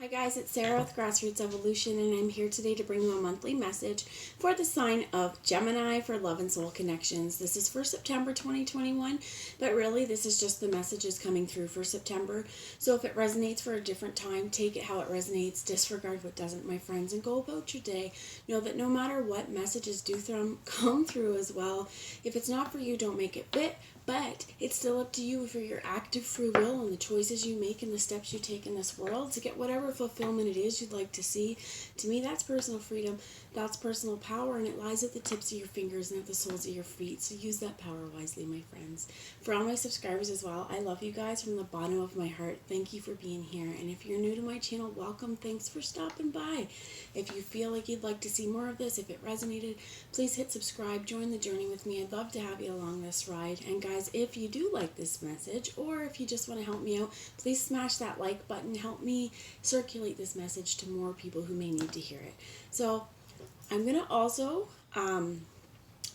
Hi guys, it's Sarah with Grassroots Evolution, and I'm here today to bring you a monthly message for the sign of Gemini for Love and Soul Connections. This is for September 2021, but really this is just the messages coming through for September. So if it resonates for a different time, take it how it resonates, disregard what doesn't, my friends, and go about your day. Know that no matter what messages do come through as well, if it's not for you, don't make it fit. But it's still up to you for your active free will and the choices you make and the steps you take in this world to get whatever fulfillment it is you'd like to see. To me, that's personal freedom. That's personal power, and it lies at the tips of your fingers and at the soles of your feet. So use that power wisely, my friends. For all my subscribers as well, I love you guys from the bottom of my heart. Thank you for being here. And if you're new to my channel, welcome. Thanks for stopping by. If you feel like you'd like to see more of this, if it resonated, please hit subscribe. Join the journey with me. I'd love to have you along this ride. And guys, if you do like this message, or if you just want to help me out, please smash that like button. Help me circulate this message to more people who may need to hear it. So I'm going to also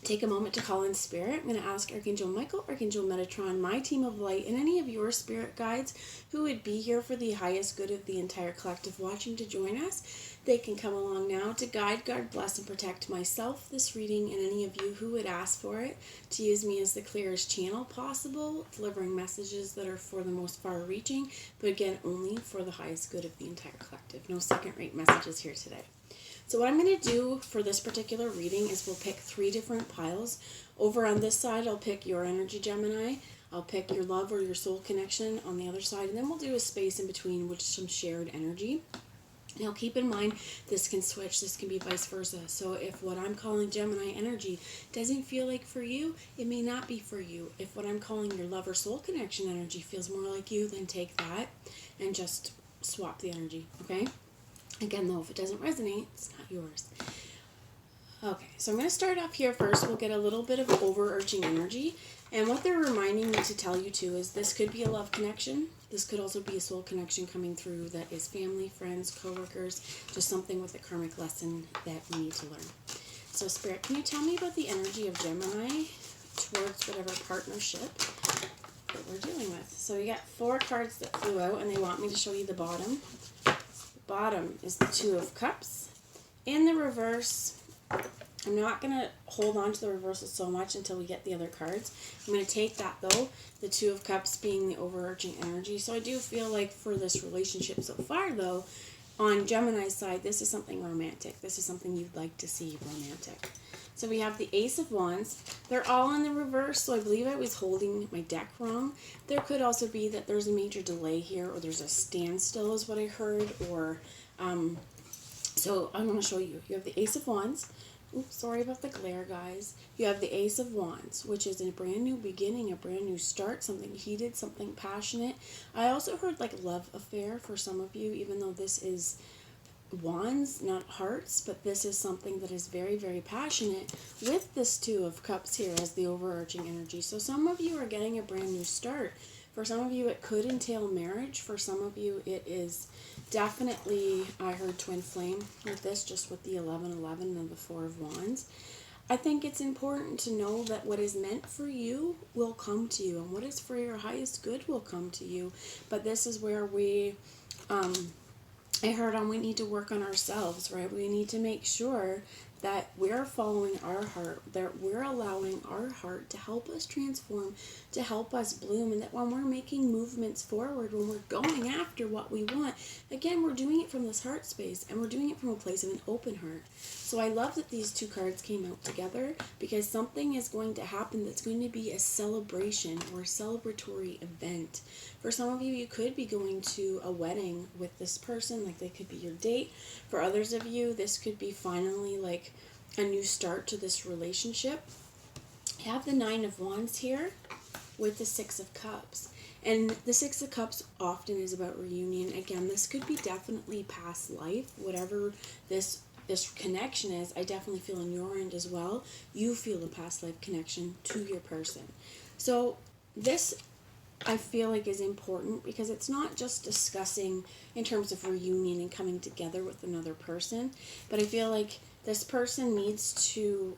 take a moment to call in spirit. I'm going to ask Archangel Michael, Archangel Metatron, my team of light, and any of your spirit guides who would be here for the highest good of the entire collective watching to join us. They can come along now to guide, guard, bless, and protect myself, this reading, and any of you who would ask for it, to use me as the clearest channel possible, delivering messages that are for the most far-reaching, but again, only for the highest good of the entire collective. No second-rate messages here today. So what I'm going to do for this particular reading is we'll pick 3 different piles. Over on this side, I'll pick your energy, Gemini. I'll pick your love or your soul connection on the other side, and then we'll do a space in between, which is some shared energy. Now keep in mind, this can switch, this can be vice versa. So if what I'm calling Gemini energy doesn't feel like for you, it may not be for you. If what I'm calling your love or soul connection energy feels more like you, then take that and just swap the energy, okay? Again, though, if it doesn't resonate, it's not yours. Okay, so I'm going to start off here first. We'll get a little bit of overarching energy. And what they're reminding me to tell you too is this could be a love connection. This could also be a soul connection coming through that is family, friends, coworkers, just something with a karmic lesson that we need to learn. So Spirit, can you tell me about the energy of Gemini towards whatever partnership that we're dealing with? So we got 4 cards that flew out, and they want me to show you the bottom. The bottom is the 2 of Cups. In the reverse, I'm not going to hold on to the reversal so much until we get the other cards. I'm going to take that, though, the 2 of Cups being the overarching energy. So I do feel like for this relationship so far, though, on Gemini's side, this is something romantic. This is something you'd like to see romantic. So we have the Ace of Wands. They're all in the reverse, so I believe I was holding my deck wrong. There could also be that there's a major delay here, or there's a standstill is what I heard, or so I'm going to show you. You have the Ace of Wands. Oops, sorry about the glare, guys. You have the Ace of Wands, which is a brand new beginning, a brand new start, something heated, something passionate. I also heard like love affair for some of you, even though this is wands, not hearts, but this is something that is very, very passionate with this 2 of Cups here as the overarching energy. So some of you are getting a brand new start. For some of you, it could entail marriage. For some of you, it is definitely, I heard twin flame with this, just with the 11-11 and the 4 of Wands. I think it's important to know that what is meant for you will come to you, and what is for your highest good will come to you. But this is where we, I heard on we need to work on ourselves, right? We need to make sure that we're following our heart, that we're allowing our heart to help us transform, to help us bloom, and that when we're making movements forward, when we're going after what we want, again, we're doing it from this heart space, and we're doing it from a place of an open heart. So I love that these 2 cards came out together, because something is going to happen that's going to be a celebration or a celebratory event. For some of you, you could be going to a wedding with this person, like they could be your date. For others of you, this could be finally like a new start to this relationship. I have the 9 of Wands here with the 6 of Cups. And the 6 of Cups often is about reunion. Again, this could be definitely past life, whatever this connection is. I definitely feel on your end as well. You feel a past life connection to your person. So this, I feel like, is important because it's not just discussing in terms of reunion and coming together with another person, but I feel like this person needs to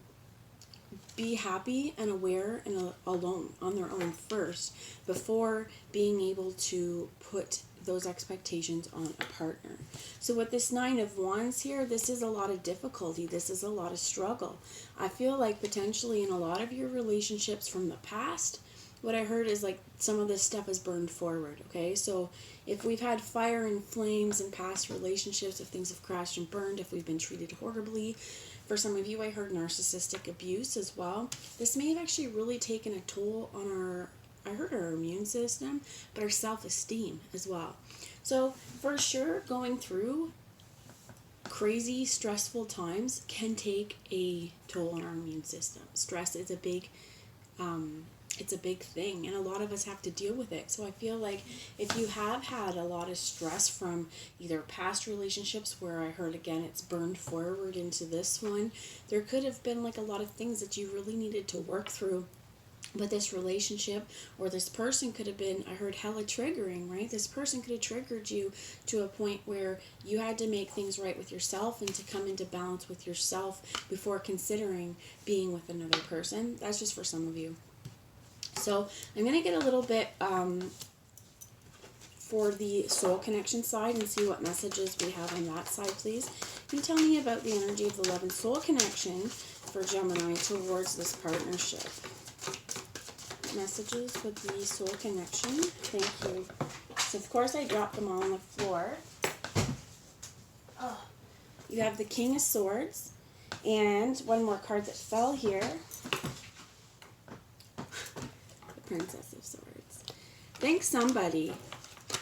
be happy and aware and alone on their own first before being able to put those expectations on a partner. So with this 9 of Wands here, this is a lot of difficulty. This is a lot of struggle. I feel like potentially in a lot of your relationships from the past, what I heard is like some of this stuff is burned forward, okay? So if we've had fire and flames in past relationships, if things have crashed and burned, if we've been treated horribly, for some of you I heard narcissistic abuse as well. This may have actually really taken a toll on our immune system, but our self-esteem as well. So for sure, going through crazy, stressful times can take a toll on our immune system. Stress is a big thing, and a lot of us have to deal with it. So I feel like if you have had a lot of stress from either past relationships where I heard again it's burned forward into this one, there could have been like a lot of things that you really needed to work through. But this relationship or this person could have been, I heard, hella triggering, right? This person could have triggered you to a point where you had to make things right with yourself and to come into balance with yourself before considering being with another person. That's just for some of you. So I'm going to get a little bit for the soul connection side and see what messages we have on that side, please. Can you tell me about the energy of the love and soul connection for Gemini towards this partnership? Messages with the soul connection. Thank you. So of course I dropped them all on the floor. Oh. You have the King of Swords and one more card that fell here. The Princess of Swords. I think somebody,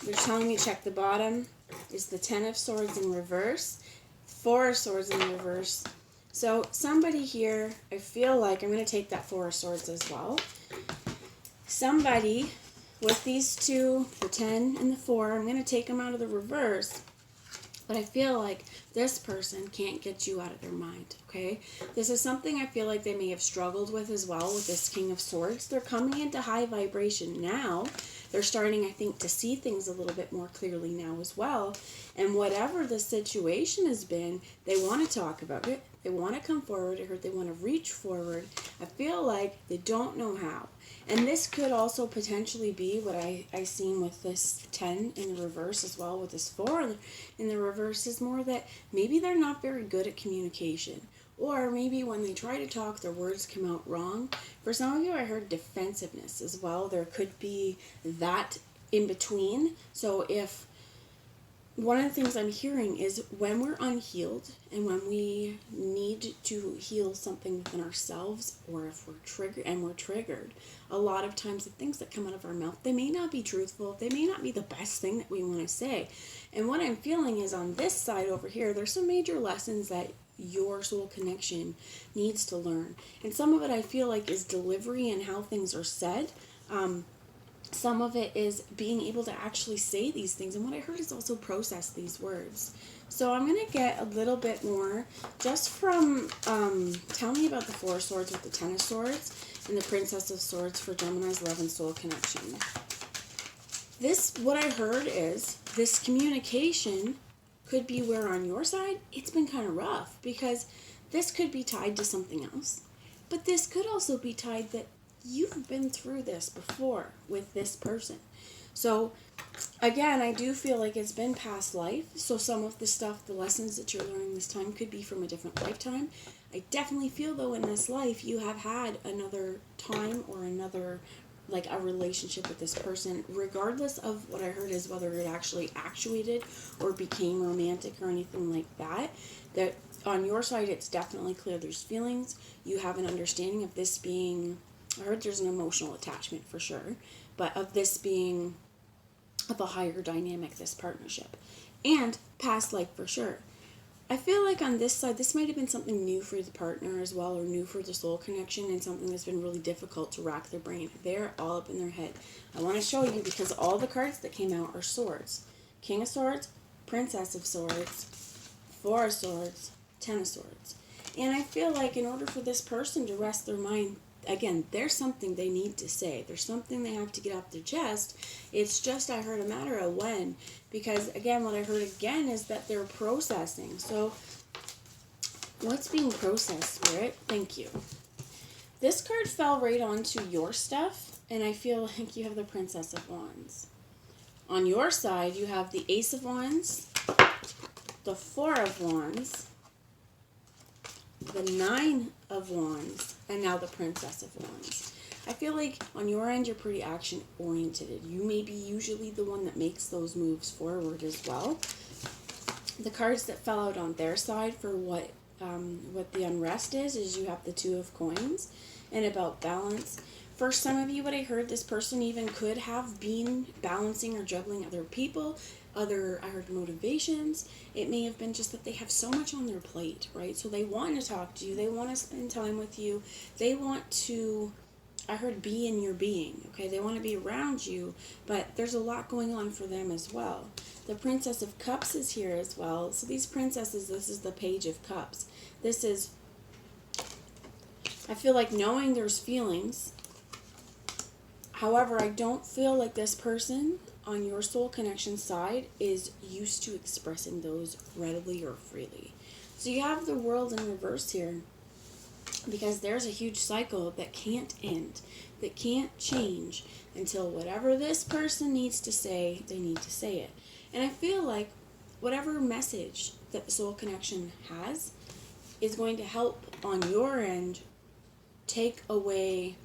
they're telling me check the bottom, is the Ten of Swords in reverse, Four of Swords in reverse. So somebody here, I feel like I'm going to take that Four of Swords as well. Somebody with these two, the 10 and the 4, I'm going to take them out of the reverse, but I feel like this person can't get you out of their mind, okay? This is something I feel like they may have struggled with as well with this King of Swords. They're coming into high vibration now. They're starting, I think, to see things a little bit more clearly now as well. And whatever the situation has been, they want to talk about it. They want to come forward. I heard they want to reach forward. I feel like they don't know how. And this could also potentially be what I seen with this 10 in the reverse as well, with this 4 in the reverse, is more that maybe they're not very good at communication. Or maybe when they try to talk, their words come out wrong. For some of you, I heard defensiveness as well. There could be that in between. So if one of the things I'm hearing is when we're unhealed and when we need to heal something within ourselves, or if we're triggered, a lot of times the things that come out of our mouth, they may not be truthful. They may not be the best thing that we want to say. And what I'm feeling is on this side over here, there's some major lessons that your soul connection needs to learn. And some of it I feel like is delivery and how things are said. Some of it is being able to actually say these things. And what I heard is also process these words. So I'm going to get a little bit more just from, tell me about the Four of Swords with the Ten of Swords and the Princess of Swords for Gemini's love and soul connection. This, what I heard is this communication could be where on your side, it's been kind of rough because this could be tied to something else. But this could also be tied that you've been through this before with this person. So again, I do feel like it's been past life. So some of the stuff, the lessons that you're learning this time could be from a different lifetime. I definitely feel though in this life you have had another time or another, like a relationship with this person, regardless of what I heard is whether it actually actuated or became romantic or anything like that. That on your side, it's definitely clear there's feelings. You have an understanding of this being, I heard there's an emotional attachment for sure, but of this being of a higher dynamic, this partnership, and past life for sure. I feel like on this side, this might have been something new for the partner as well, or new for the soul connection, and something that's been really difficult to rack their brain. They're all up in their head. I want to show you because all the cards that came out are swords. King of Swords, Princess of Swords, Four of Swords, Ten of Swords. And I feel like in order for this person to rest their mind, again, there's something they need to say. There's something they have to get off their chest. It's just, I heard, a matter of when. Because, again, what I heard again is that they're processing. So, what's being processed, Spirit? Thank you. This card fell right onto your stuff, and I feel like you have the Princess of Wands. On your side, you have the Ace of Wands, the Four of Wands, the Nine of Wands, and now the Princess of Wands. I feel like on your end, you're pretty action-oriented. You may be usually the one that makes those moves forward as well. The cards that fell out on their side for what the unrest is you have the Two of Coins and about balance. For some of you, what I heard, this person even could have been balancing or juggling other people, I heard motivations. It may have been just that they have so much on their plate, right? So they want to talk to you. They want to spend time with you. They want to, I heard, be in your being, okay? They want to be around you, but there's a lot going on for them as well. The Princess of Cups is here as well. So these princesses, this is the Page of Cups. This is, I feel like knowing there's feelings. However, I don't feel like this person on your soul connection side is used to expressing those readily or freely. So you have the World in reverse here, because there's a huge cycle that can't end, that can't change until whatever this person needs to say, they need to say it. And I feel like whatever message that the soul connection has is going to help on your end take away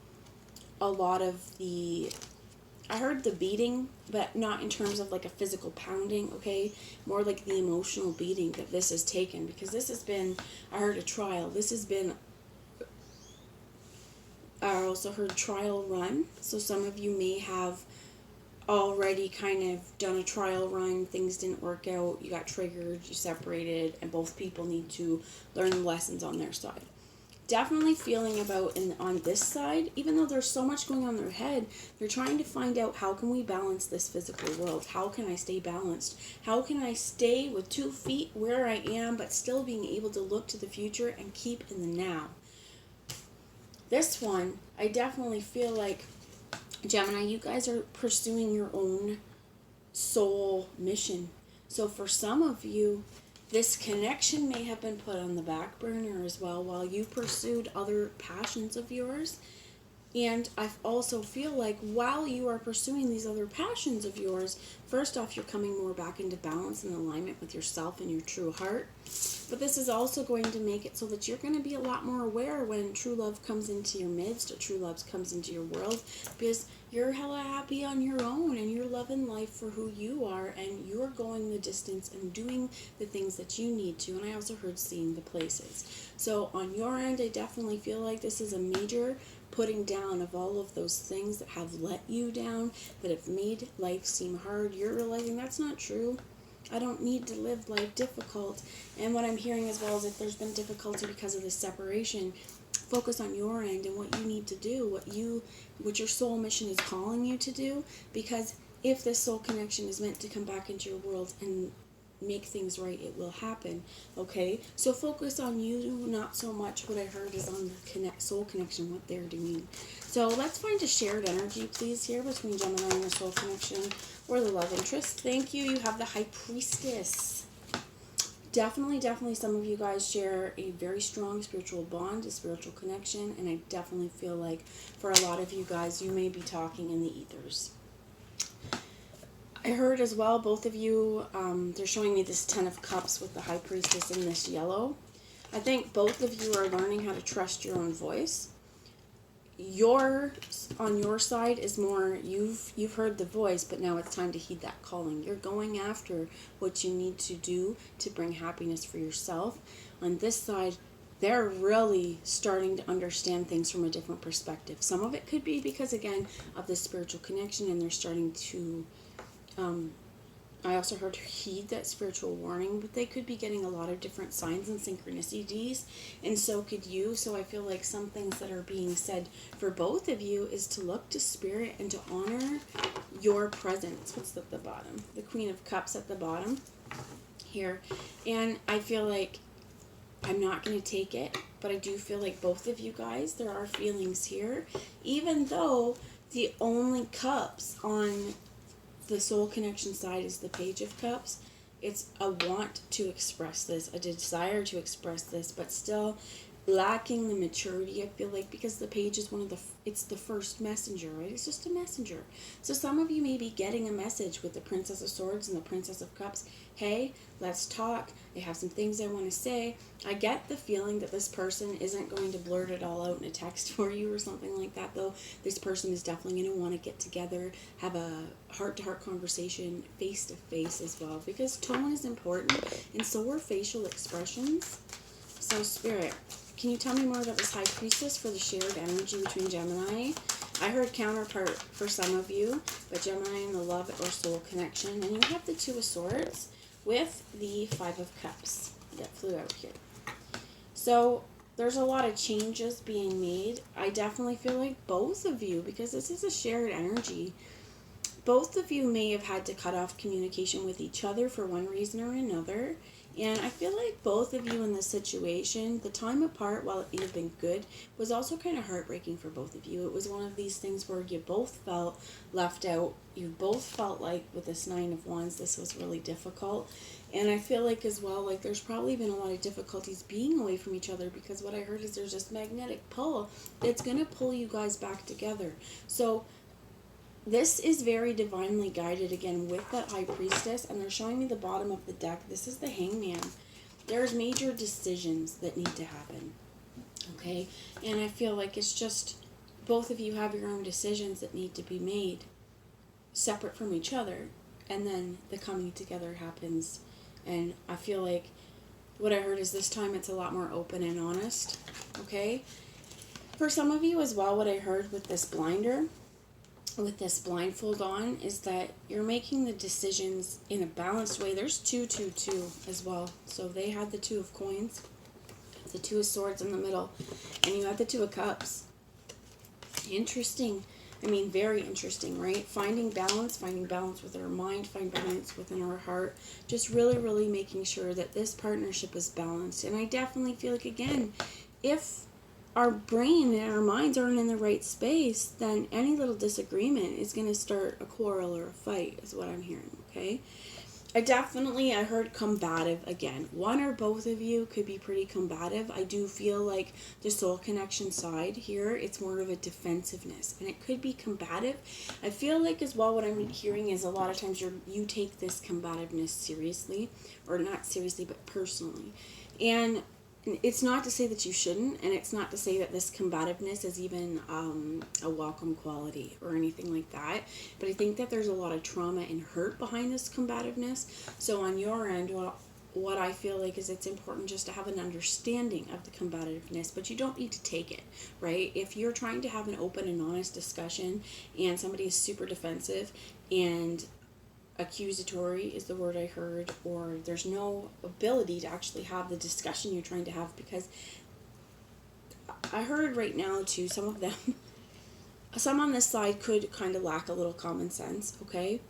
a lot of the, I heard the beating, but not in terms of like a physical pounding, okay? More like the emotional beating that this has taken, because this has been, I heard a trial. This has been, I also heard trial run. So some of you may have already kind of done a trial run. Things didn't work out. You got triggered, you separated, and both people need to learn lessons on their side. Definitely feeling about on this side, even though there's so much going on in their head, they're trying to find out, how can we balance this physical world? How can I stay balanced? How can I stay with 2 feet where I am, but still being able to look to the future and keep in the now? This one, I definitely feel like, Gemini, you guys are pursuing your own soul mission. So for some of you, this connection may have been put on the back burner as well while you pursued other passions of yours. And I also feel like while you are pursuing these other passions of yours, first off, you're coming more back into balance and alignment with yourself and your true heart. But this is also going to make it so that you're going to be a lot more aware when true love comes into your midst, or true love comes into your world, because you're hella happy on your own and you're loving life for who you are, and you're going the distance and doing the things that you need to. And I also heard seeing the places. So on your end, I definitely feel like this is a major putting down of all of those things that have let you down, that have made life seem hard. You're realizing that's not true. I don't need to live life difficult. And what I'm hearing as well is, if there's been difficulty because of this separation, focus on your end and what you need to do, what your soul mission is calling you to do. Because if this soul connection is meant to come back into your world and make things right, it will happen. Okay, so focus on you, not so much what I heard is on the soul connection, what they're doing. So let's find a shared energy, please, here between Gemini and the soul connection, or the love interest. Thank you. You have the High Priestess. Definitely some of you guys share a very strong spiritual bond, a spiritual connection, and I definitely feel like for a lot of you guys, you may be talking in the ethers. I heard as well, both of you, they're showing me this 10 of Cups with the High Priestess in this yellow. I think both of you are learning how to trust your own voice. On your side is more, you've heard the voice, but now it's time to heed that calling. You're going after what you need to do to bring happiness for yourself. On this side, they're really starting to understand things from a different perspective. Some of it could be because, again, of the spiritual connection, and they're starting to I also heard heed that spiritual warning, but they could be getting a lot of different signs and synchronicities, and so could you. So I feel like some things that are being said for both of you is to look to spirit and to honor your presence. What's at the bottom? The Queen of Cups at the bottom here. And I feel like I'm not going to take it, but I do feel like both of you guys, there are feelings here, even though the only cups on the soul connection side is the Page of Cups. It's a want to express this, a desire to express this, but still lacking the maturity, I feel like, because the page is it's the first messenger, right? It's just a messenger. So some of you may be getting a message with the Princess of Swords and the Princess of Cups. Hey, let's talk. I have some things I want to say. I get the feeling that this person isn't going to blurt it all out in a text for you or something like that, though. This person is definitely going to want to get together, have a heart-to-heart conversation, face-to-face as well, because tone is important, and so are facial expressions. So, Spirit, can you tell me more about this High Priestess for the shared energy between Gemini? I heard counterpart for some of you, but Gemini and the love or soul connection. And you have the Two of Swords with the Five of Cups that flew out here. So there's a lot of changes being made. I definitely feel like both of you, because this is a shared energy, both of you may have had to cut off communication with each other for one reason or another. And I feel like both of you in this situation, the time apart, while it may have been good, was also kind of heartbreaking for both of you. It was one of these things where you both felt left out. You both felt like with this Nine of Wands, this was really difficult. And I feel like as well, like there's probably been a lot of difficulties being away from each other, because what I heard is there's this magnetic pull that's going to pull you guys back together. So this is very divinely guided again with that High Priestess, and they're showing me the bottom of the deck. This is the Hangman. There's major decisions that need to happen, okay? And I feel like it's just both of you have your own decisions that need to be made separate from each other, and then the coming together happens. And I feel like what I heard is this time it's a lot more open and honest, okay? For some of you as well, what I heard with this blinder, with this blindfold on, is that you're making the decisions in a balanced way. There's 2, 2, 2 as well. So they had the Two of Coins, the Two of Swords in the middle, and you had the Two of Cups. Interesting. I mean, very interesting, right? Finding balance with our mind, find balance within our heart. Just really, really making sure that this partnership is balanced. And I definitely feel like, again, if our brain and our minds aren't in the right space, then any little disagreement is going to start a quarrel or a fight, is what I'm hearing, okay? I heard combative again. One or both of you could be pretty combative. I do feel like the soul connection side here, it's more of a defensiveness, and it could be combative. I feel like as well what I'm hearing is a lot of times you take this combativeness seriously, or not seriously, but personally. And it's not to say that you shouldn't, and it's not to say that this combativeness is even a welcome quality or anything like that, but I think that there's a lot of trauma and hurt behind this combativeness. So on your end, what I feel like is it's important just to have an understanding of the combativeness, but you don't need to take it, right? If you're trying to have an open and honest discussion and somebody is super defensive and accusatory is the word I heard, or there's no ability to actually have the discussion you're trying to have, because I heard right now too, some of them, some on this side could kind of lack a little common sense, okay?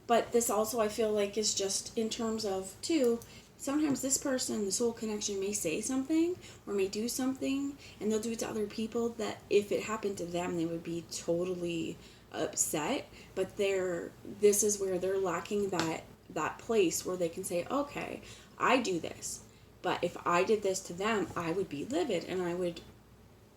But this also I feel like is just in terms of too, sometimes this person, the soul connection, may say something or may do something, and they'll do it to other people that if it happened to them, they would be totally upset. But this is where they're lacking that place where they can say, okay, I do this, but if I did this to them, I would be livid and I would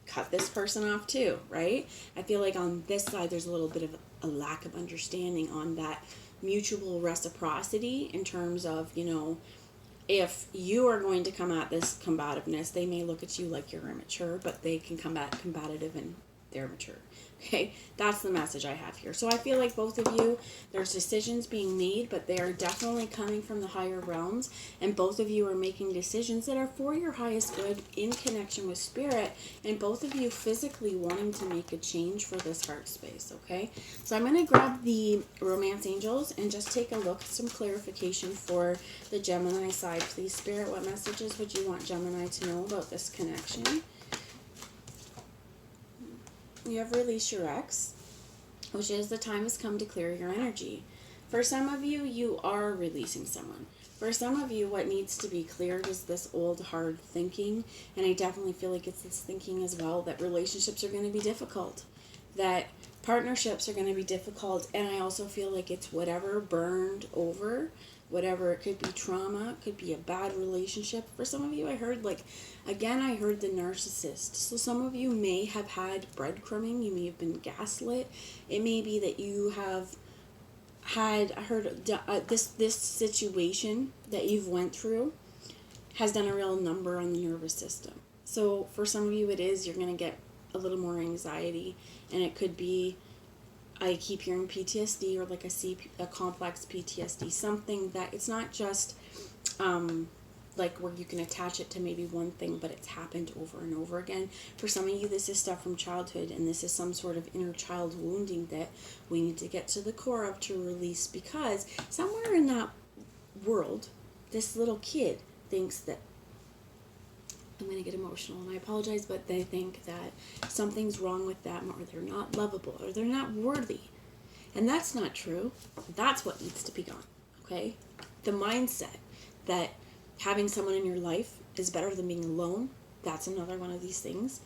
cut this person off too, right? I feel like on this side there's a little bit of a lack of understanding on that mutual reciprocity in terms of, you know, if you are going to come at this combativeness, they may look at you like you're immature, but they can come at combative and they're mature. Okay, that's the message I have here. So I feel like both of you, there's decisions being made, but they are definitely coming from the higher realms, and both of you are making decisions that are for your highest good in connection with spirit, and both of you physically wanting to make a change for this heart space, okay? So I'm going to grab the romance angels and just take a look, some clarification for the Gemini side. Please, Spirit, what messages would you want Gemini to know about this connection? You have released your ex, which is the time has come to clear your energy. For some of you, you are releasing someone. For some of you, what needs to be cleared is this old, hard thinking, and I definitely feel like it's this thinking as well, that relationships are going to be difficult, that partnerships are going to be difficult, and I also feel like it's whatever burned over whatever. It could be trauma, it could be a bad relationship. For some of you, I heard, like, again, I heard the narcissist. So some of you may have had breadcrumbing, you may have been gaslit. It may be that you have had, I heard this situation that you've went through has done a real number on the nervous system. So for some of you, it is, you're going to get a little more anxiety, and it could be, I keep hearing PTSD, or like a complex PTSD, something that it's not just like where you can attach it to maybe one thing, but it's happened over and over again. For some of you, this is stuff from childhood, and this is some sort of inner child wounding that we need to get to the core of to release, because somewhere in that world, this little kid thinks that, I'm going to get emotional and I apologize, but they think that something's wrong with them, or they're not lovable, or they're not worthy. And that's not true. That's what needs to be gone, okay? The mindset that having someone in your life is better than being alone, that's another one of these things.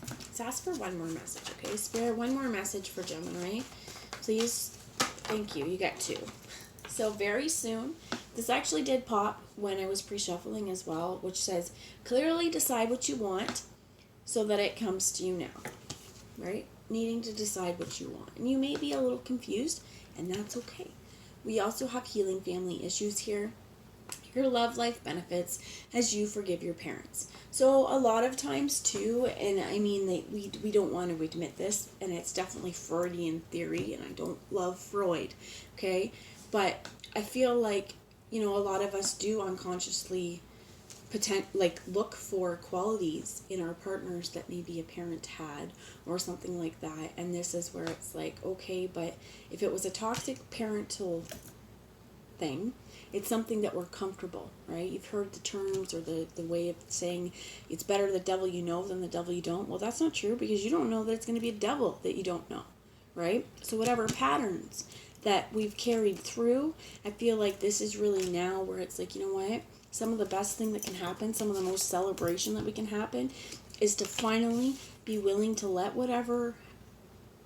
Let's ask for one more message, okay? Spirit, one more message for Gemini. Please, thank you. You got 2. So very soon, this actually did pop when I was pre-shuffling as well, which says, clearly decide what you want so that it comes to you now, right? Needing to decide what you want. And you may be a little confused, and that's okay. We also have healing family issues here. Your love life benefits as you forgive your parents. So a lot of times too, and I mean, we don't want to admit this, and it's definitely Freudian theory, and I don't love Freud, okay? But I feel like, a lot of us do unconsciously look for qualities in our partners that maybe a parent had or something like that. And this is where it's like, okay, but if it was a toxic parental thing, it's something that we're comfortable, right? You've heard the terms or the way of saying it's better the devil you know than the devil you don't. Well, that's not true, because you don't know that it's going to be a devil that you don't know, right? So whatever patterns that we've carried through, I feel like this is really now where it's like, you know what? Some of the best thing that can happen, some of the most celebration that we can happen, is to finally be willing to let whatever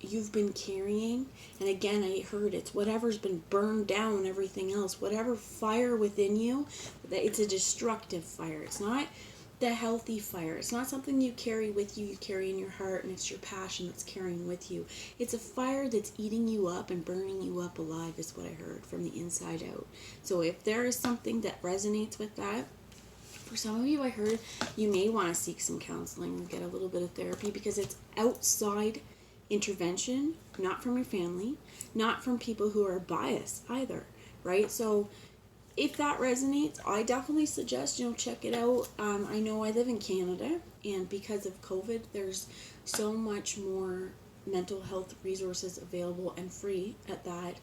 you've been carrying, and again, I heard it's whatever's been burned down and everything else, whatever fire within you, that it's a destructive fire. It's not the healthy fire. It's not something you carry with you, you carry in your heart, and it's your passion that's carrying with you. It's a fire that's eating you up and burning you up alive, is what I heard, from the inside out. So if there is something that resonates with that, for some of you, I heard you may want to seek some counseling or get a little bit of therapy, because it's outside intervention, not from your family, not from people who are biased either, right? So if that resonates, I definitely suggest, check it out. I know I live in Canada, and because of COVID, there's so much more mental health resources available and free at that.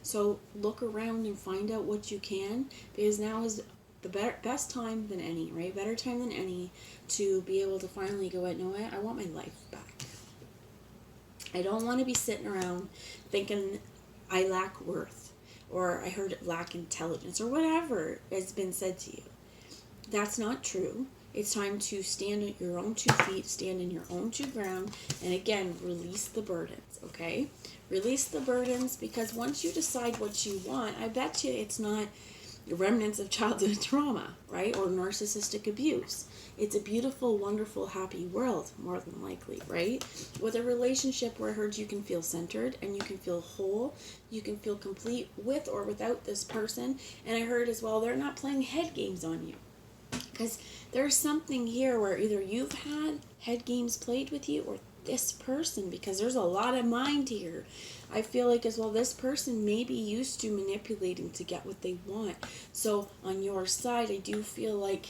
So look around and find out what you can, because now is the best time than any, right? Better time than any to be able to finally go, you know what, I want my life back. I don't want to be sitting around thinking I lack worth, or I heard it lack intelligence, or whatever has been said to you. That's not true. It's time to stand on your own 2 feet, stand in your own 2 ground, and again, release the burdens, okay? Release the burdens, because once you decide what you want, I bet you it's not remnants of childhood trauma, right? Or narcissistic abuse. It's a beautiful, wonderful, happy world, more than likely, right? With a relationship where I heard you can feel centered and you can feel whole, you can feel complete with or without this person. And I heard as well, they're not playing head games on you. Because there's something here where either you've had head games played with you, or this person, because there's a lot of mind here. I feel like as well, this person may be used to manipulating to get what they want. So on your side, I do feel like,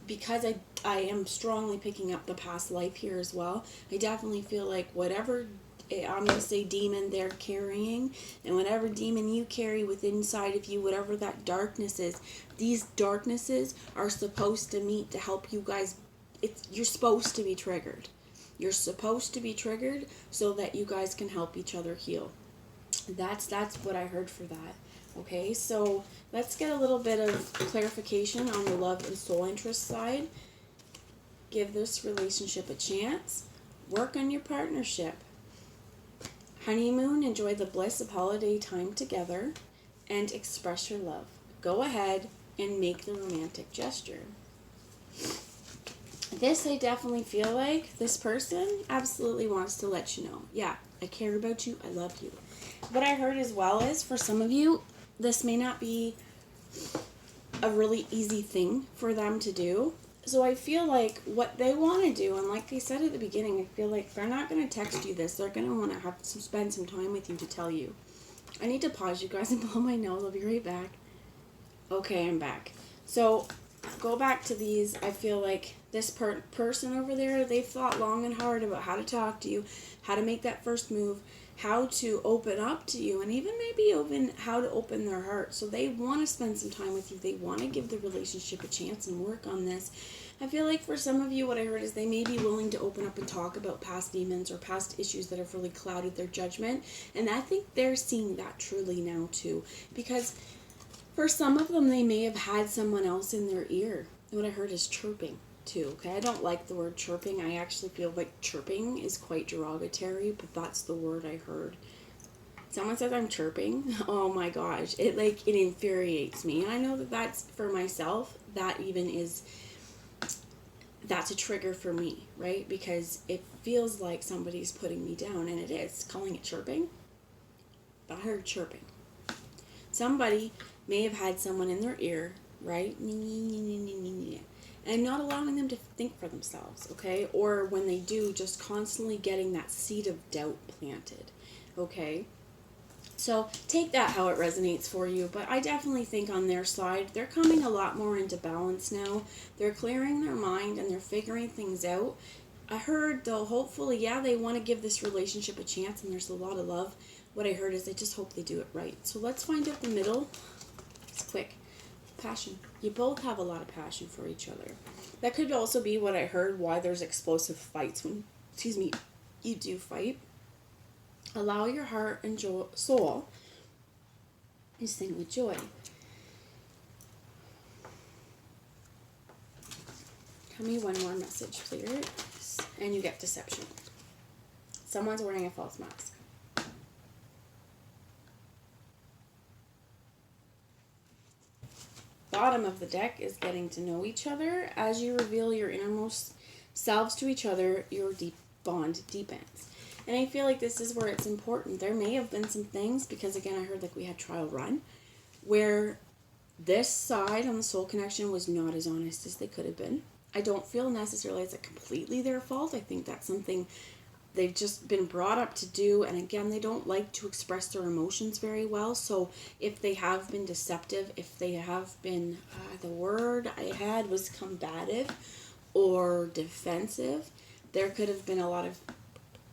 because I am strongly picking up the past life here as well, I definitely feel like whatever, I'm going to say demon they're carrying, and whatever demon you carry within inside of you, whatever that darkness is, these darknesses are supposed to meet to help you guys. You're supposed to be triggered. You're supposed to be triggered so that you guys can help each other heal. That's what I heard for that. Okay, so let's get a little bit of clarification on the love and soul interest side. Give this relationship a chance. Work on your partnership. Honeymoon, enjoy the bliss of holiday time together and express your love. Go ahead and make the romantic gesture. This, I definitely feel like this person absolutely wants to let you know, yeah, I care about you, I love you. What I heard as well is, for some of you, this may not be a really easy thing for them to do. So I feel like what they want to do, and like I said at the beginning, I feel like they're not going to text you this. They're going to want to spend some time with you to tell you. I need to pause you guys and blow my nose. I'll be right back. Okay, I'm back. So go back to these. I feel like this person over there, they've thought long and hard about how to talk to you, how to make that first move, how to open up to you, and even maybe how to open their heart. So they want to spend some time with you. They want to give the relationship a chance and work on this. I feel like for some of you, what I heard is they may be willing to open up and talk about past demons or past issues that have really clouded their judgment. And I think they're seeing that truly now too. Because for some of them, they may have had someone else in their ear. And what I heard is chirping too. Okay, I don't like the word chirping. I actually feel like chirping is quite derogatory, but that's the word I heard. Someone says I'm chirping. Oh my gosh, it infuriates me. And I know that that's for myself. That's a trigger for me, right? Because it feels like somebody's putting me down, and it is. Calling it chirping. I heard chirping. Somebody may have had someone in their ear, right? And not allowing them to think for themselves, okay? Or when they do, just constantly getting that seed of doubt planted, okay? So take that how it resonates for you. But I definitely think on their side, they're coming a lot more into balance now. They're clearing their mind and they're figuring things out. I heard, though, hopefully, yeah, they want to give this relationship a chance and there's a lot of love. What I heard is they just hope they do it right. So let's find out the middle. It's quick. Passion. You both have a lot of passion for each other. That could also be what I heard, why there's explosive fights when, you do fight. Allow your heart and soul to sing with joy. Tell me one more message, please. And you get deception. Someone's wearing a false mask. Bottom of the deck is getting to know each other. As you reveal your innermost selves to each other, your deep bond deepens. And I feel like this is where it's important. There may have been some things, because again, I heard like we had trial run, where this side on the soul connection was not as honest as they could have been. I don't feel necessarily it's completely their fault. I think that's something they've just been brought up to do. And again, they don't like to express their emotions very well. So if they have been deceptive, if they have been, the word I had was combative or defensive, there could have been a lot of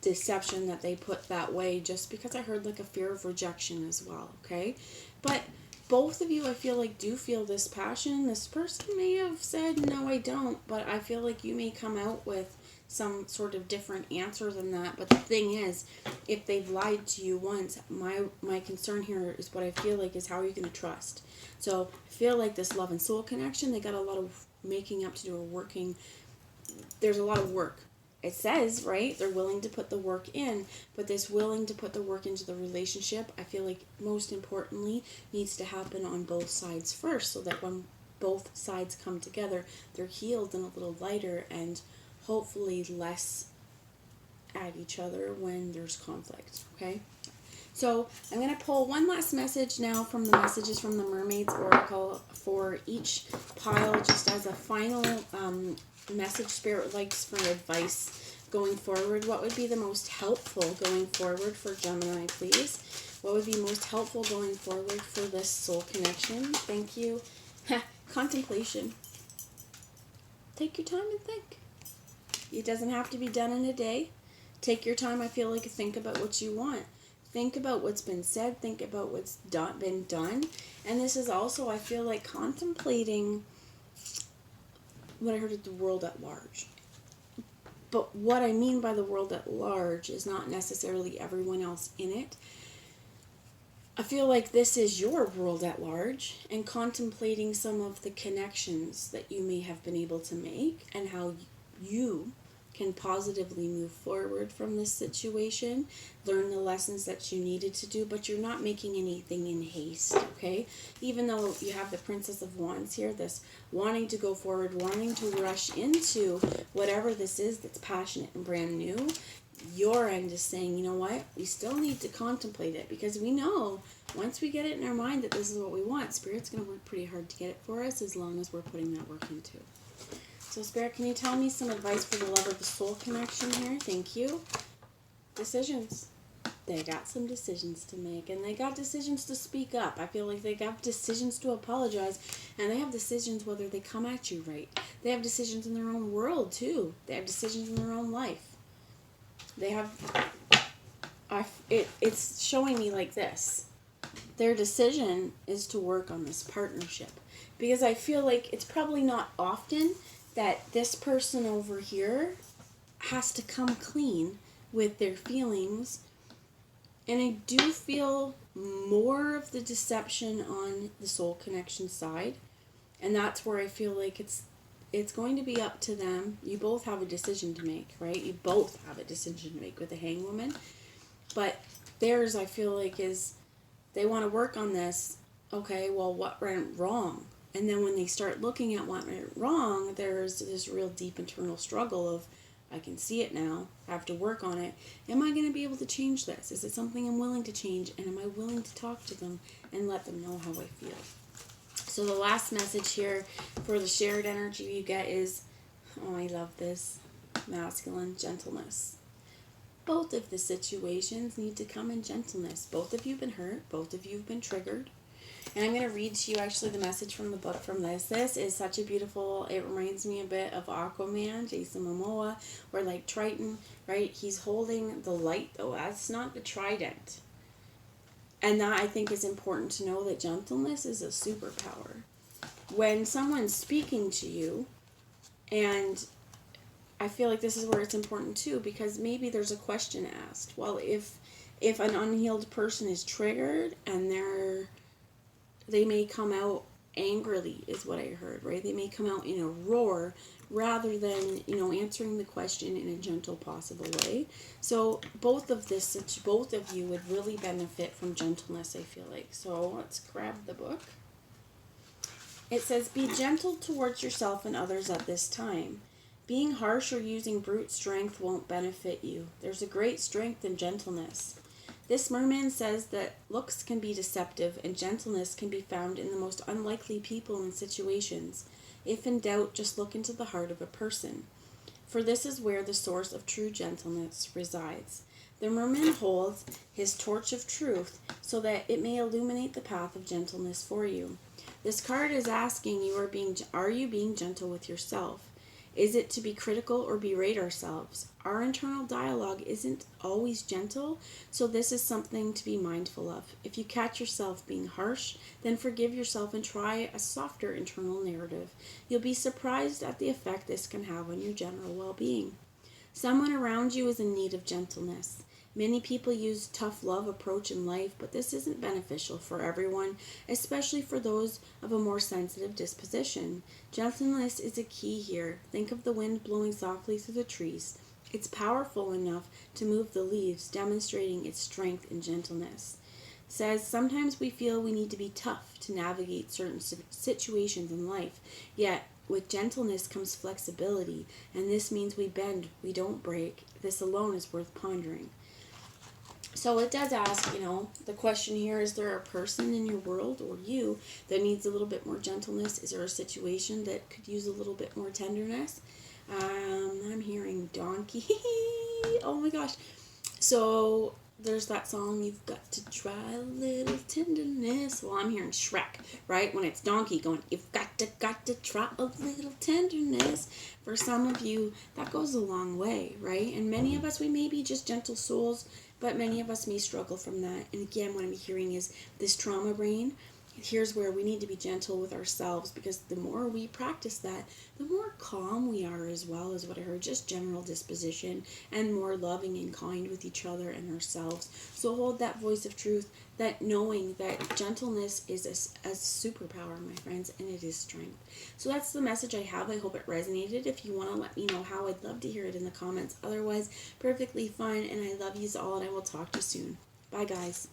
deception that they put that way, just because I heard like a fear of rejection as well, okay? But both of you, I feel like, do feel this passion. This person may have said, no, I don't, but I feel like you may come out with some sort of different answer than that. But the thing is, if they've lied to you once, my concern here is what I feel like is how are you going to trust? So I feel like this love and soul connection, they got a lot of making up to do or working. There's a lot of work. It says, right, they're willing to put the work in, but this willing to put the work into the relationship, I feel like most importantly, needs to happen on both sides first, so that when both sides come together, they're healed and a little lighter and hopefully less at each other when there's conflict, okay? So I'm going to pull one last message now from the messages from the Mermaid's Oracle for each pile, just as a final message Spirit likes for advice going forward. What would be the most helpful going forward for Gemini, please? What would be most helpful going forward for this soul connection? Thank you. Contemplation. Take your time and think. It doesn't have to be done in a day. Take your time, I feel like, think about what you want. Think about what's been said. Think about what's been done. And this is also, I feel like, contemplating what I heard of the world at large. But what I mean by the world at large is not necessarily everyone else in it. I feel like this is your world at large, and contemplating some of the connections that you may have been able to make and how you can positively move forward from this situation, learn the lessons that you needed to do, but you're not making anything in haste, okay? Even though you have the Princess of Wands here, this wanting to go forward, wanting to rush into whatever this is that's passionate and brand new, your end is saying, you know what, we still need to contemplate it, because we know once we get it in our mind that this is what we want, Spirit's going to work pretty hard to get it for us as long as we're putting that work into. So Spirit, can you tell me some advice for the love of the soul connection here? Thank you. Decisions. They got some decisions to make, and they got decisions to speak up. I feel like they got decisions to apologize, and they have decisions whether they come at you right. They have decisions in their own world too. They have decisions in their own life. They have, it's showing me like this. Their decision is to work on this partnership, because I feel like it's probably not often that this person over here has to come clean with their feelings. And I do feel more of the deception on the soul connection side. And that's where I feel like it's going to be up to them. You both have a decision to make, right? You both have a decision to make with the Hangwoman. But theirs, I feel like, is they want to work on this. Okay, well, what went wrong? And then when they start looking at what went wrong, there's this real deep internal struggle of, I can see it now, I have to work on it. Am I going to be able to change this? Is it something I'm willing to change? And am I willing to talk to them and let them know how I feel? So the last message here for the shared energy you get is, oh, I love this, masculine gentleness. Both of the situations need to come in gentleness. Both of you have been hurt. Both of you have been triggered. And I'm going to read to you actually the message from the book from this. This is such a beautiful, it reminds me a bit of Aquaman, Jason Momoa, or like Triton, right? He's holding the light though. That's not the trident. And that, I think, is important to know, that gentleness is a superpower. When someone's speaking to you, and I feel like this is where it's important too, because maybe there's a question asked. Well, if an unhealed person is triggered and they may come out angrily, is what I heard, right? They may come out in a roar rather than, answering the question in a gentle possible way. So both of you would really benefit from gentleness, I feel like. So let's grab the book. It says, be gentle towards yourself and others at this time. Being harsh or using brute strength won't benefit you. There's a great strength in gentleness. This merman says that looks can be deceptive and gentleness can be found in the most unlikely people and situations. If in doubt, just look into the heart of a person. For this is where the source of true gentleness resides. The merman holds his torch of truth so that it may illuminate the path of gentleness for you. This card is asking you, are you being gentle with yourself? Is it to be critical or berate ourselves? Our internal dialogue isn't always gentle, so this is something to be mindful of. If you catch yourself being harsh, then forgive yourself and try a softer internal narrative. You'll be surprised at the effect this can have on your general well-being. Someone around you is in need of gentleness. Many people use tough love approach in life, but this isn't beneficial for everyone, especially for those of a more sensitive disposition. Gentleness is a key here. Think of the wind blowing softly through the trees. It's powerful enough to move the leaves, demonstrating its strength and gentleness. It says, sometimes we feel we need to be tough to navigate certain situations in life, yet with gentleness comes flexibility, and this means we bend, we don't break. This alone is worth pondering. So it does ask, the question here, is there a person in your world or you that needs a little bit more gentleness? Is there a situation that could use a little bit more tenderness? I'm hearing donkey. Oh my gosh. So there's that song, you've got to try a little tenderness. Well, I'm hearing Shrek, right? When it's donkey going, you've got to try a little tenderness. For some of you, that goes a long way, right? And many of us, we may be just gentle souls, but many of us may struggle from that. And again, what I'm hearing is this trauma brain here's where we need to be gentle with ourselves, because the more we practice that, the more calm we are, as well as what I heard, just general disposition, and more loving and kind with each other and ourselves. So hold that voice of truth, that knowing that gentleness is a superpower, my friends, and it is strength. So that's the message I have. I hope it resonated. If you want to let me know how, I'd love to hear it in the comments. Otherwise, perfectly fine, and I love you all, and I will talk to you soon. Bye, guys.